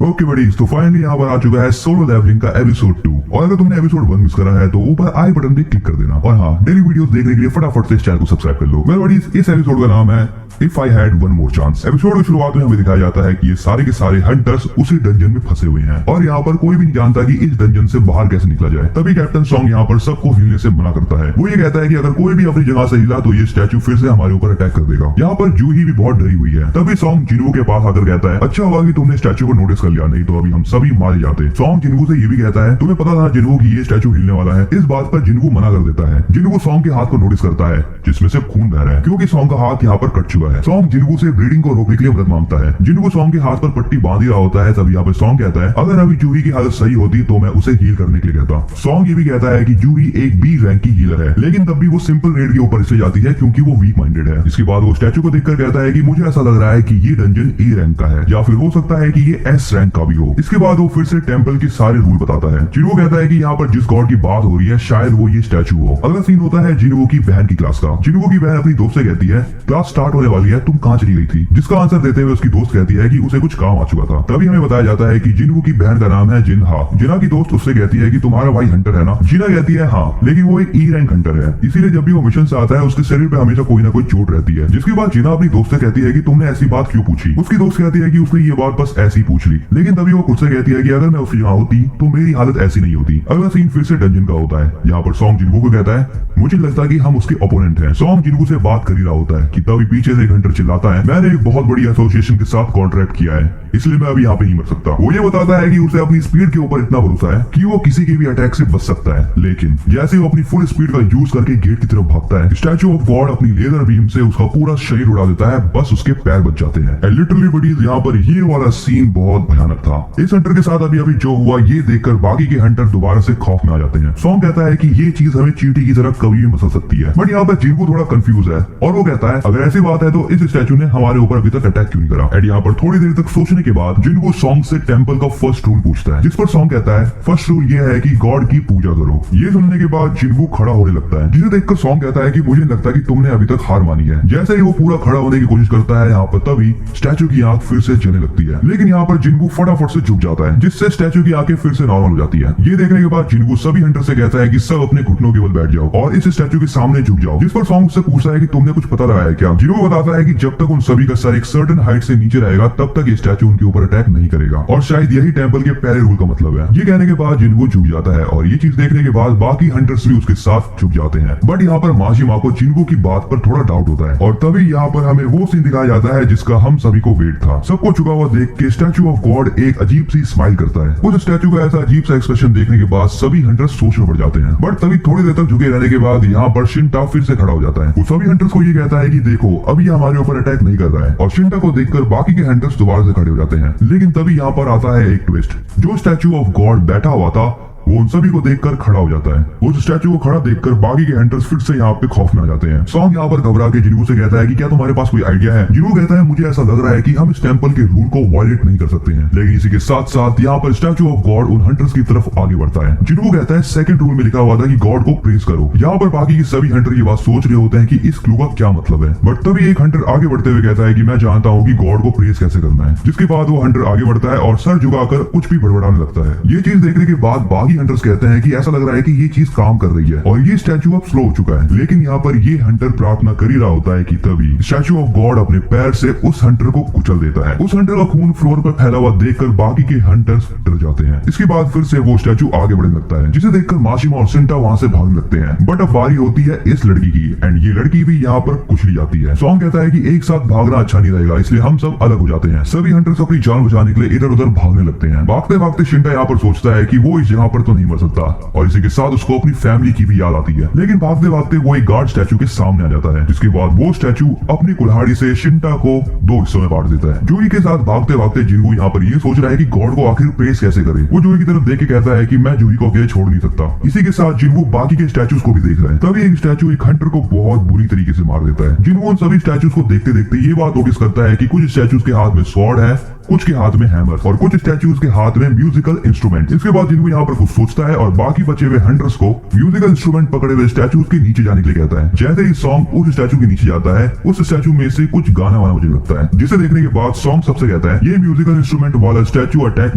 Okay बड़ी तो finally यहाँ पर आ चुका है सोलो लेवलिंग का एपिसोड 2। और अगर तुमने एपिसोड 1 मिस करा है तो ऊपर आई बटन पे क्लिक कर देना। और हाँ, डेली वीडियोस देखने के लिए फटाफट से इस चैनल को सब्सक्राइब कर लो। वेल बड़ी, इस एपिसोड का नाम है if I had one more chance. Episode की शुरुआत में हमें दिखाया जाता है कि ये सारे के सारे हंटर्स उसी डंजन में फंसे हुए हैं और यहाँ पर कोई भी नहीं जानता कि इस डंजन से बाहर कैसे निकला जाए। तभी कैप्टन सॉन्ग यहाँ पर सबको हिलने से मना करता है। वो ये कहता है कि अगर कोई भी अपनी जगह से हिला तो ये स्टैचू फिर से हमारे ऊपर अटैक कर देगा। यहाँ पर जूही भी बहुत डरी हुई है। तभी सॉन्ग जिन्वू के पास आकर कहता है, अच्छा हुआ कि तुमने स्टैचू को नोटिस कर लिया, नहीं तो अभी हम सभी मारे जाते। सॉन्ग जिन्वू से ये भी कहता है, तुम्हें पता था जिन्वू की ये स्टैचू हिलने वाला है। इस बात पर जिन्वू मना कर देता है। जिन्वू सॉन्ग के हाथ को नोटिस करता है जिसमें से खून बह रहा है, क्योंकि सॉन्ग का हाथ यहाँ पर कट चुका है। सॉन्ग जिन्वू से ब्लीडिंग को रोकने के लिए मदद मांगता है। जिन्वू सॉन्ग के हाथ पर पट्टी बांध ही रहा होता है। तब यहाँ पर सॉन्ग कहता है, अगर अभी जूही की हालत सही होती तो मैं उसे हील करने के लिए कहता। सॉन्ग ये भी कहता है कि जूही एक बी रैंक की हीलर है, लेकिन तब भी वो सिंपल रेड के ऊपर इसलिए जाती है क्योंकि वो वीक माइंडेड है। इसके बाद वो स्टैचू को देखकर कहता है कि मुझे ऐसा लग रहा है कि ये डंजन ए रैंक का है, या फिर हो सकता है कि ये एस रैंक का भी हो। इसके बाद वो फिर से टेंपल के सारे रूल बताता है। जिन्वू कहता है कि यहाँ पर जिस गॉड की बात हो रही है शायद वो ये स्टैचू हो। अगला सीन होता है जिन्वू की बहन की क्लास का। जिन्वू की बहन अपनी दोस्त से कहती है, क्लास स्टार्ट होने वाली है, तुम कहाँ चली गई थी? जिसका आंसर देते हुए उसकी दोस्त कहती है कि उसे कुछ काम आ चुका था। तभी हमें बताया जाता है कि जिन्वू की बहन का नाम है जिन्हा। जिन्हा की दोस्त उससे कहती है कि तुम्हारा भाई हंटर है ना? जिन्हा कहती है हाँ, लेकिन वो एक ई रैंक हंटर है, इसीलिए जब भी वो मिशन से आता है उसके शरीर पे हमेशा कोई ना कोई चोट रहती है। जिसके बाद जिन्हा अपनी दोस्त से कहती है कि तुमने ऐसी बात क्यों पूछी? उसकी दोस्त कहती है कि उसने ये बात बस ऐसी पूछ ली, लेकिन तभी वो खुद से कहती है कि अगर मैं उसकी जगह होती तो मेरी हालत ऐसी नहीं होती। अगला सीन फिर से डंजन का होता है। यहाँ पर सॉन्ग जिन्वू को कहता है, मुझे लगता कि हम उसके ओपोनेंट हैं। सॉन्ग जिन्वू से बात कर ही रहा होता है कि तभी पीछे से एक हंटर चिल्लाता है, मैंने एक बहुत बड़ी एसोसिएशन के साथ कॉन्ट्रैक्ट किया है, इसलिए मैं अभी यहाँ पे नहीं मर सकता। वो ये बताता है कि उसे अपनी स्पीड के ऊपर इतना भरोसा है कि वो किसी के भी अटैक से बच सकता है। लेकिन जैसे वो अपनी फुल स्पीड का यूज करके गेट की तरफ भागता है, स्टैचू ऑफ गॉड अपनी लेजर बीम से उसका पूरा शरीर उड़ा देता है, बस उसके पैर बच जाते हैं। लिटरली बडीज, यहाँ पर ये वाला सीन बहुत भयानक था। इस हंटर के साथ अभी अभी जो हुआ ये देखकर बाकी के हंटर दोबारा से खौफ में आ जाते हैं। सॉन्ग कहता है कि ये चीज हमें चींटी की तरह कभी भी मसल सकती है। बट यहाँ पर जिन्वू थोड़ा कंफ्यूज है और वो कहता है, अगर ऐसी बात है तो इस स्टैचू ने हमारे ऊपर अभी तक अटैक क्यों नहीं करा? एंड यहाँ पर थोड़ी देर तक सोचने के बाद जिन्वू सॉन्ग से टेंपल का फर्स्ट रूल पूछता है, जिस पर सॉन्ग कहता है, फर्स्ट रूल ये है कि गॉड की पूजा करो। ये सुनने के बाद जिन्वू खड़ा होने लगता है, जिसे देखकर सॉन्ग कहता है कि मुझे लगता है कि तुमने अभी तक हार मानी है। जैसे ही वो पूरा खड़ा होने की कोशिश करता है, यहाँ पर तभी स्टैचू की आंख फिर से जलने लगती है, लेकिन यहाँ पर जिन्वू फटाफट से झुक जाता है, जिससे स्टैचू की आंखें फिर से नॉर्मल हो जाती है। ये देखने के बाद जिन्वू सभी हंटर से कहता है कि सब अपने घुटनों के बल बैठ जाओ और इस स्टैचू के सामने झुक जाओ। जिस पर सॉन्ग से पूछता है कि तुमने कुछ पता लगाया है क्या? जिन्वू बताता है कि जब तक उन सभी का सर एक सर्टेन हाइट से नीचे रहेगा तब तक ये स्टैचू उनके ऊपर अटैक नहीं करेगा, और शायद यही टेंपल के पहले रूल का मतलब है। ये कहने के बाद जिन्वू झुक जाता है और ये चीज देखने के बाद बाकी हंटर्स भी उसके साथ झुक जाते हैं। बट यहाँ पर माशिमा को जिन्वू की बात पर थोड़ा डाउट होता है और तभी यहाँ पर हमें वो सीन दिखाया जाता है जिसका हम सभी को वेट था। सबको झुका हुआ देख के स्टैचू ऑफ गॉड एक अजीब सी स्माइल करता है। उस स्टैचू का ऐसा अजीब सा एक्सप्रेशन देखने के बाद सभी हंटर्स सोच में पड़ जाते हैं। बट तभी थोड़ी देर तक झुके रहने के बाद यहाँ पर शिंटा फिर से खड़ा हो जाता है। वो सभी हंटर्स को ये कहता है कि देखो अभी हमारे ऊपर अटैक नहीं कर रहा है, और शिंटा को देखकर बाकी के हंटर्स दोबारा से खड़े हो जाते हैं। लेकिन तभी यहाँ पर आता है एक ट्विस्ट। जो स्टैचू ऑफ गॉड बैठा हुआ था वो उन सभी को देखकर खड़ा हो जाता है। उस स्टैचू को खड़ा देखकर बाकी के हंटर्स फिर से यहाँ पे खौफ में आ जाते हैं। सॉन्ग यहाँ पर घबरा के जिन्वू से कहता है कि क्या तुम्हारे पास कोई आइडिया है? जिन्वू कहता है, मुझे ऐसा लग रहा है कि हम इस टेंपल के रूल को वायलेट नहीं कर सकते हैं। लेकिन इसी के साथ साथ यहाँ पर स्टैचू ऑफ गॉड उन हंटर्स की तरफ आगे बढ़ता है। जिन्वू कहता है, सेकंड रूल में लिखा हुआ था कि गॉड को प्रेज करो। यहाँ पर बाकी के सभी हंटर ये बात सोच रहे होते हैं कि इस क्लू का क्या मतलब है। बट तभी एक हंटर आगे बढ़ते हुए कहता है कि मैं जानता हूँ कि गॉड को प्रेज कैसे करना है। जिसके बाद वो हंटर आगे बढ़ता है और सर झुकाकर कुछ भी बड़बड़ाने लगता है। ये चीज देखने के बाद बाकी हंटर्स कहते हैं कि ऐसा लग रहा है कि ये चीज काम कर रही है और ये स्टैचू अब स्लो हो चुका है। लेकिन यहाँ पर ये हंटर प्रार्थना कर ही रहा होता है कि तभी स्टैचू ऑफ गॉड अपने पैर से उस हंटर को कुचल देता है। उस हंटर का खून फ्लोर पर फैला हुआ देखकर बाकी के हंटर्स डर जाते हैं। इसके बाद फिर से वो स्टैचू आगे बढ़ने लगता है, जिसे देखकर माशिमा और शिंटा वहाँ से भागने लगते हैं। बट अब बारी होती है इस लड़की की, एंड ये लड़की भी यहाँ पर कुचली जाती है। सॉन्ग कहता है कि एक साथ भागना अच्छा नहीं रहेगा, इसलिए हम सब अलग हो जाते हैं। सभी हंटर्स अपनी जान बचाने के लिए इधर उधर भागने लगते हैं। भागते भागते शिंटा यहाँ पर सोचता है कि वो इस जगह पर तो नहीं मर सकता, और इसी के साथ उसको अपनी फैमिली की भी याद आती है। लेकिन भागते भागते वो एक गार्ड स्टैचू के सामने आ जाता है, जिसके बाद वो स्टैचू अपनी कुल्हाड़ी से शिंटा को दो हिस्सों में बांट देता है। जूही के साथ भागते भागते जिन्वू यहाँ पर ये सोच रहा है कि गॉड को आखिर प्रेस कैसे करे। वो जूही की तरफ देख के कहता है कि मैं जूही को अकेले छोड़ नहीं सकता। इसी के साथ जिन्वू बाकी के स्टैचूज को भी देख रहा है। तभी एक स्टैचू एक हंटर को बहुत बुरी तरीके से मार देता है। जिन्वू उन सभी स्टैचूज को देखते देखते ये बात नोटिस करता है कि कुछ स्टैचूज के हाथ में स्वॉर्ड है कुछ के हाथ में हैमर और कुछ स्टैचूज के हाथ में म्यूजिकल इंस्ट्रूमेंट। इसके बाद जिन्हू यहाँ पर कुछ सोचता है और बाकी बचे हुए हंटर्स को म्यूजिकल इंस्ट्रूमेंट पकड़े हुए स्टैचूज के नीचे जाने के लिए कहता है। जैसे ही सॉन्ग उस स्टैचू के नीचे जाता है, उस स्टैचू में से कुछ गाना वाना मुझे लगता है, जिसे देखने के बाद सॉन्ग सबसे कहता है ये म्यूजिकल इंस्ट्रूमेंट वाला स्टैचू अटैक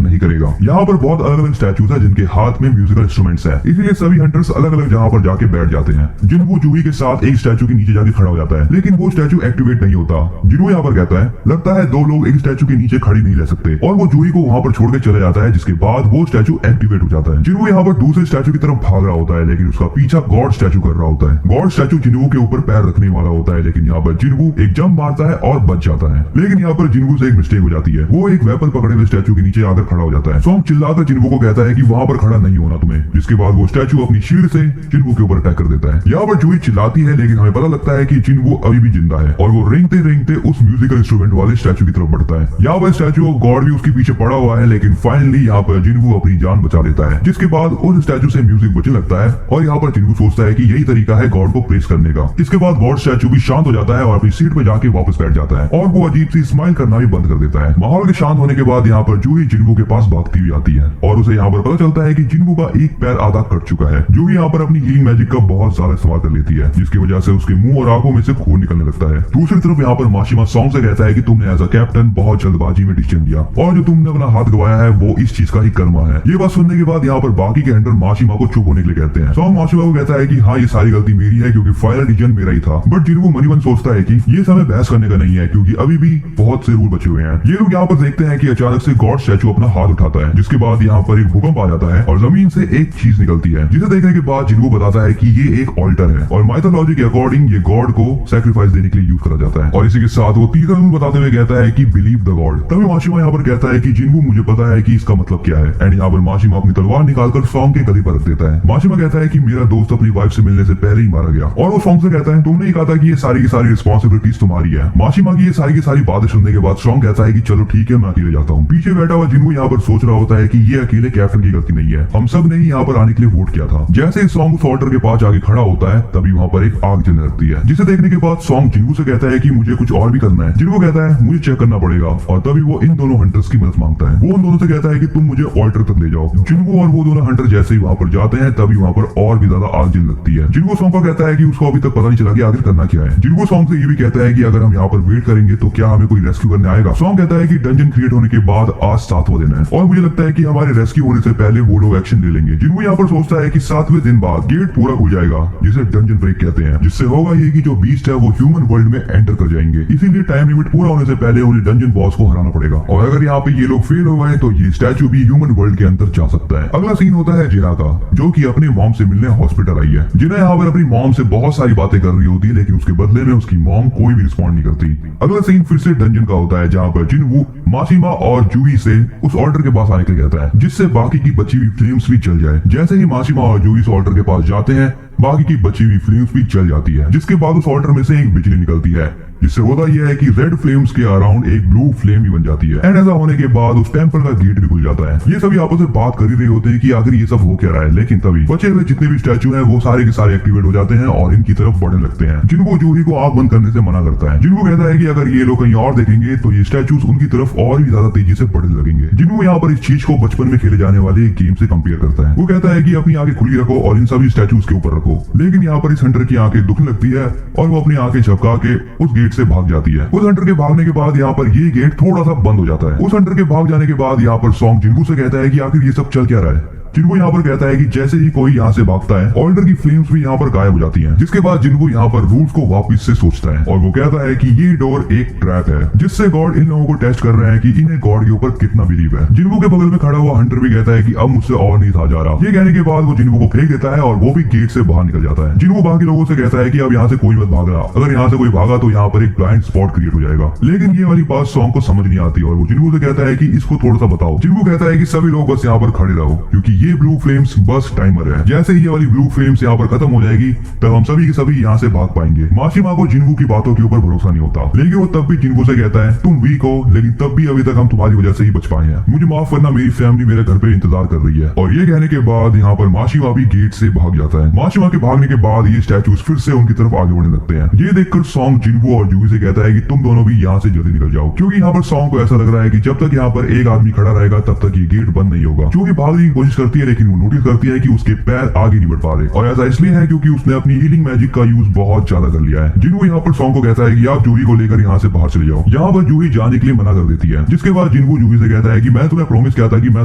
नहीं करेगा। यहाँ पर बहुत अलग अलग स्टैचूज है जिनके हाथ में म्यूजिकल इंस्ट्रूमेंट्स है, इसीलिए सभी हंटर्स अलग अलग जगह पर जाके बैठ जाते हैं। जिन्हू जूही के साथ एक स्टैचू के नीचे जाके खड़ा हो जाता है, लेकिन वो स्टैचू एक्टिवेट नहीं होता। जिन्हू यहाँ पर कहता है लगता है दो लोग एक स्टैचू के नीचे खड़ी नहीं रह सकते, और वो जूही को वहाँ पर छोड़ के चले जाता है, जिसके बाद वो स्टैचू एक्टिवेट हो जाता है। जिन्हू यहाँ पर दूसरे स्टैचू की तरफ भाग रहा होता है, लेकिन उसका पीछा गॉड स्टैचू कर रहा होता है। गॉड स्टैचू जिन्हू के ऊपर पैर रखने वाला होता है, लेकिन यहाँ पर जिन्हू एक जंप मारता है और बच जाता है। लेकिन यहाँ पर जिन्हू से एक मिस्टेक हो जाती है, वो एक वेपन पकड़े हुए स्टैचू के नीचे आकर खड़ा हो जाता है। सॉन्ग चिल्लाकर जिन्हू को कहता है कि वहाँ पर खड़ा नहीं होना तुम्हें, जिसके बाद वो स्टैचू अपनी शील्ड से जिन्हू के ऊपर अटैक कर देता है। यहाँ पर जूही चिल्लाती है, लेकिन हमें पता लगता है कि जिन्हू अभी भी जिंदा है, और वो रेंगते रेंगते उस म्यूजिकल इंस्ट्रूमेंट वाले स्टैचू की तरफ बढ़ता है। यहाँ पर स्टैचू ऑफ गॉड भी उसके पीछे पड़ा हुआ है, लेकिन फाइनली यहाँ पर जिन्हू अपनी जान बचा लेता है, जिसके बाद उस स्टैचू से म्यूजिक बजने लगता है, और यहाँ पर जिन्हू सोचता है कि यही तरीका है गॉड को प्रेस करने का। इसके बाद गॉड स्टैचू भी शांत हो जाता है और अपनी सीट पे जाके वापस बैठ जाता है, और वो अजीब सी स्माइल करना भी बंद कर देता है। माहौल के शांत होने के बाद यहाँ पर जूही जिन्हू के पास भागती हुई आती है, और उसे यहाँ पर पता चलता है कि जिन्हू का एक पैर आधा कट चुका है। जूही यहाँ पर अपनी हीलिंग मैजिक का बहुत ज्यादा इस्तेमाल कर लेती है, जिसकी वजह से उसके मुंह और आंखों में से खून निकलने लगता है। दूसरी तरफ यहाँ पर माशिमा सॉन्ग से कहता है कि तुमने एज अ कैप्टन बहुत जल्दबाजी में डिसीजन लिया, और जो तुमने अपना हाथ गवाया है वो इस चीज का ही कर्मा है। ये बात सुनने के बाद यहाँ पर बाकी के हंटर माशिमा को चुप होने के लिए कहते हैं। सॉन्ग माशिमा को कहता है कि हाँ ये सारी गलती मेरी है, क्योंकि फाइनल डिसीजन मेरा ही था। बट जिन्हू मनी मन सोचता है कि ये समय बहस करने का नहीं है, क्योंकि अभी भी बहुत से रूल बचे हुए हैं। ये लोग यहाँ पर देखते हैं कि अचानक से गॉड स्टैचू अपना हाथ उठाता है, जिसके बाद यहाँ पर एक भूकंप आ जाता है और जमीन से एक चीज निकलती है, जिसे देखने के बाद जिन्हू बताता है कि ये एक ऑल्टर है, और माइथोलॉजी के अकॉर्डिंग ये गॉड को सैक्रिफाइस देने के लिए यूज करा जाता है। और इसी के साथ वो तीसरा रूल बताते हुए कहता है कि बिलीव द गॉड। तभी माशिमा यहाँ पर कहता है कि जिन्हू मुझे पता है कि इसका मतलब क्या है, एंड यहाँ पर माशिमा अपनी तलवार निकालकर सॉन्ग के गले पर रख देता है। माशिमा कहता है कि मेरा दोस्त अपनी वाइफ से मिलने से पहले ही मारा गया, और वो सॉन्ग से कहता है तुमने ही कहा था कि ये सारी की सारी रिस्पॉन्सिबिलिटीज तुम्हारी है। माशिमा की ये सारी बातें सुनने के बाद सॉन्ग कहता है कि चलो ठीक है मैं अकेले जाता हूँ। पीछे बैठा हुआ जिन्हू यहाँ पर सोच रहा होता है कि ये अकेले कैप्टन की गलती नहीं है, हम सब ने ही यहाँ पर आने के लिए वोट किया था। जैसे ही सॉन्ग उस ऑल्टर के पास आगे खड़ा होता है, तभी वहाँ पर एक आग जलने लगती है, जिसे देखने के बाद सॉन्ग जिन्हू से कहता है कि मुझे कुछ और भी करना है। जिन्हू कहता है मुझे चेक करना पड़ेगा, और तभी वो इन दोनों हंटर्स की मदद मांगता है। वो उन दोनों से कहता है कि तुम मुझे ऑल्टर तक ले जाओ। जिन्हू और वो दोनों हंटर जैसे ही वहाँ पर जाते हैं, तभी वहाँ पर और भी ज्यादा आग जलने लगती है। जिन्हू सॉन्ग को कहता है कि उसको अभी तक पता नहीं चला कि आखिर करना क्या है। जिन्हू सॉन्ग से ये भी कहता है कि अगर हम यहाँ पर वेट करेंगे तो क्या हमें कोई रेस्क्यू करने आएगा। सॉन्ग कहता है कि डंजन क्रिएट होने के बाद आज 7वां दिन है, और मुझे लगता है कि हमारे रेस्क्यू होने से पहले वो लोग एक्शन ले लेंगे। जिन्हू यहाँ पर सोचता है कि 7वें दिन बाद गेट पूरा खुल जाएगा, जिसे डंजन ब्रेक कहते हैं, जिससे होगा ये कि जो बीस्ट है वो ह्यूमन वर्ल्ड में एंटर कर जाएंगे। इसीलिए टाइम लिमिट पूरा होने से पहले उन्हें डंजन बॉस को हराना पड़ेगा, और अगर यहाँ पे ये लोग फेल हो गए तो ये स्टैचू भी ह्यूमन वर्ल्ड के अंदर जा सकता है। अगला सीन होता है जिना का, जो कि अपनी मॉम से मिलने हॉस्पिटल आई है। जिना यहाँ पर अपनी मॉम से बहुत सारी बातें कर रही होती है, लेकिन उसके बदले में उसकी मॉम कोई भी रिस्पॉन्ड नहीं करती। अगला सीन फिर से डंजन का होता है, जहाँ पर जिन्हू माशिमा और जूही से उस ऑल्टर के पास आने के लिए कहता है, जिससे बाकी की बची हुई फ्लेम्स भी चल जाए। जैसे ही माशिमा और जूही उस ऑल्टर के पास जाते हैं, बाकी की बची हुई फ्लेम्स भी चल जाती है, जिसके बाद उस ऑल्टर में से एक बिजली निकलती है, जिससे होता यह है कि रेड फ्लेम्स के अराउंड एक ब्लू फ्लेम भी बन जाती है। एंड ऐसा होने के बाद उस टेंपल का गेट भी खुल जाता है। ये सभी आपस में बात कर ही रहे होते हैं कि आखिर ये सब हो क्या रहा है, लेकिन तभी बचे हुए जितने भी स्टैचू हैं वो सारे के सारे एक्टिवेट हो जाते हैं और इनकी तरफ बढ़ने लगते हैं। जिनको जूही को आग बंद करने से मना करता है। जिनको कहता है कि अगर ये लोग कहीं और देखेंगे तो ये स्टैचूज उनकी तरफ और भी ज्यादा तेजी से बढ़ने लगेंगे। जिनको यहाँ पर इस चीज को बचपन में खेले जाने वाले एक गेम से कंपेयर करता है। वो कहता है कि अपनी आंखें खुली रखो और इन सभी स्टैचूज के ऊपर रखो, लेकिन यहाँ पर इस हंटर की आंखें दुखने लगती है और वो अपनी आंखें झपका के उस गेट से भाग जाती है। उस हंटर के भागने के बाद यहाँ पर ये गेट थोड़ा सा बंद हो जाता है। उस हंटर के भाग जाने के बाद यहाँ पर सॉन्ग जिन्हू से कहता है कि आखिर ये सब चल क्या रहा है। जिनको यहाँ पर कहता है कि जैसे ही कोई यहाँ से भागता है, ऑल्टर की फ्लेम्स भी यहाँ पर गायब हो जाती हैं, जिसके बाद जिनको यहाँ पर रूल्स को वापस से सोचता है और वो कहता है कि ये डोर एक ट्रैप है, जिससे गॉड इन लोगों को टेस्ट कर रहे हैं कि इन्हें गॉड के ऊपर कितना बिलीव है। जिनको के बगल में खड़ा हुआ हंटर भी कहता है कि अब मुझसे और नहीं था जा रहा। ये कहने के बाद वो जिनको को फेंक देता है और वो भी गेट से बाहर निकल जाता है। जिनको बाकी लोगों से कहता है कि अब यहाँ से कोई मत भाग रहा, अगर यहाँ से कोई भागा तो यहाँ पर एक ब्लाइंड स्पॉट क्रिएट हो जाएगा। लेकिन ये वाली बात सॉन्ग को समझ नहीं आती और वो जिनको से कहता है कि इसको थोड़ा सा बताओ। जिनको कहता है कि सभी लोग बस यहाँ पर खड़े रहो, क्योंकि ये ब्लू फ्लेम्स बस टाइमर है। जैसे ही ये वाली ब्लू फ्लेम्स यहाँ पर खत्म हो जाएगी तब हम सभी के सभी यहाँ से भाग पाएंगे। माशिमा को जिन्वू की बातों के ऊपर भरोसा नहीं होता, लेकिन वो तब भी जिन्वू से कहता है तुम वीक हो, लेकिन तब भी अभी तक हम तुम्हारी वजह से ही बच पाए हैं। मुझे माफ करना, मेरी फैमिली मेरे घर पे इंतजार कर रही है। और ये कहने के बाद यहाँ पर माशिमा भी गेट से भाग जाता है। माशिमा के भागने के बाद ये स्टैचूज फिर से उनकी तरफ आगे बढ़ने लगते हैं। ये देखकर सॉन्ग जिन्वू और जूही से कहता है कि तुम दोनों भी यहाँ से जल्दी निकल जाओ, क्योंकि यहाँ पर सॉन्ग को ऐसा लग रहा है कि जब तक यहाँ पर एक आदमी खड़ा रहेगा तब तक ये गेट बंद नहीं होगा। जूही भागने की कोशिश करती है, लेकिन वो नोटिस करती है कि उसके पैर आगे नहीं बढ़ पा रहे, और ऐसा इसलिए है क्योंकि उसने अपनी हीलिंग मैजिक का यूज बहुत ज्यादा कर लिया है। जिन्वू यहाँ पर सॉन्ग को कहता है कि आप जूही को लेकर यहाँ से बाहर चले जाओ। यहाँ पर जूही जाने के लिए मना कर देती है, जिसके बाद जिन्वू जूही से कहता है कि मैं तुम्हें प्रॉमिस किया था कि मैं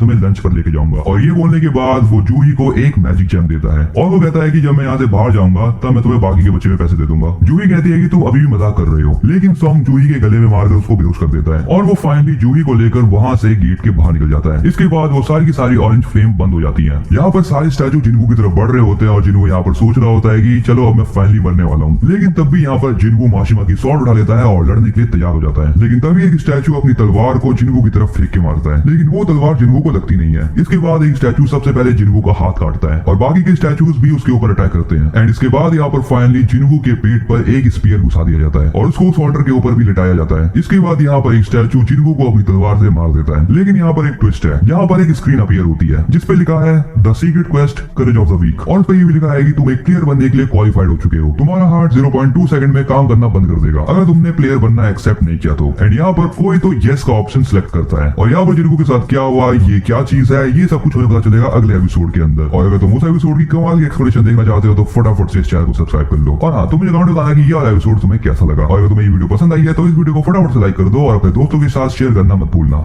तुम्हें लंच पर लेके जाऊंगा। और ये बोलने के बाद वो जूही को एक मैजिक जेम देता है और वो कहता है कि जब मैं यहाँ से बाहर जाऊंगा तब मैं तुम्हें बाकी के बच्चे में पैसे दे दूंगा। जूही कहती है कि तुम अभी भी मजाक कर रहे हो, लेकिन सॉन्ग जूही के गले में मारकर उसको बेहोश कर देता है और वो फाइनली जूही को लेकर वहां से गेट के बाहर निकल जाता है। इसके बाद वो सारी की सारी ऑरेंज फ्लेम बंद हो जाती है। यहाँ पर सारे स्टैचू जिन्वू की तरफ बढ़ रहे होते हैं और जिन्वू यहाँ पर सोच रहा होता है कि चलो अब मैं फाइनली मरने वाला हूँ, लेकिन तब भी यहाँ पर जिन्वू माशिमा की स्वॉर्ड उठा लेता है और लड़ने के लिए तैयार हो जाता है। लेकिन तभी एक स्टैचू अपनी तलवार को जिन्वू की तरफ फेंक के मारता है, लेकिन वो तलवार जिन्वू को लगती नहीं है। इसके बाद एक स्टैचू सबसे पहले जिन्वू का हाथ काटता है और बाकी के स्टैचूज भी उसके ऊपर अटैक करते हैं। एंड इसके बाद यहाँ पर फाइनली जिन्वू के पेट पर एक स्पीयर घुसा दिया जाता है और उसको उस ऑल्टर के ऊपर भी लिटाया जाता है। इसके बाद यहाँ पर एक स्टैचू जिन्वू को अपनी तलवार से मार देता है। लेकिन यहाँ पर एक ट्विस्ट है, यहाँ पर एक स्क्रीन अपीयर होती है जिसपे लिखा है the secret quest courage of the week, और उस पे ये भी लिखा है कि तुम एक प्लेयर बनने के लिए क्वालिफाइड हो चुके हो। तुम्हारा हार्ट 0.2 सेकंड में काम करना बंद कर देगा अगर तुमने प्लेयर बनना एक्सेप्ट नहीं किया तो। एंड यहाँ पर कोई तो येस का ऑप्शन सिलेक्ट करता है और यहाँ पर जिन्वू के साथ क्या हुआ, ये क्या चीज है, ये सब कुछ हमें पता चलेगा अगले एपिसोड के अंदर। और अगर तुम उस एपिसोड की कमाल की एक्सप्लेनेशन देखना चाहते हो तो फटाफट से इस चैनल को सब्सक्राइब कर लो। और हाँ, तुम मुझे कमेंट बताना कि ये वाला एपिसोड तुम्हें कैसा लगा, और अगर तुम्हें ये वीडियो पसंद आई है तो इस वीडियो को फटाफट से लाइक कर दो और अपने दोस्तों के साथ शेयर करना मत भूलना।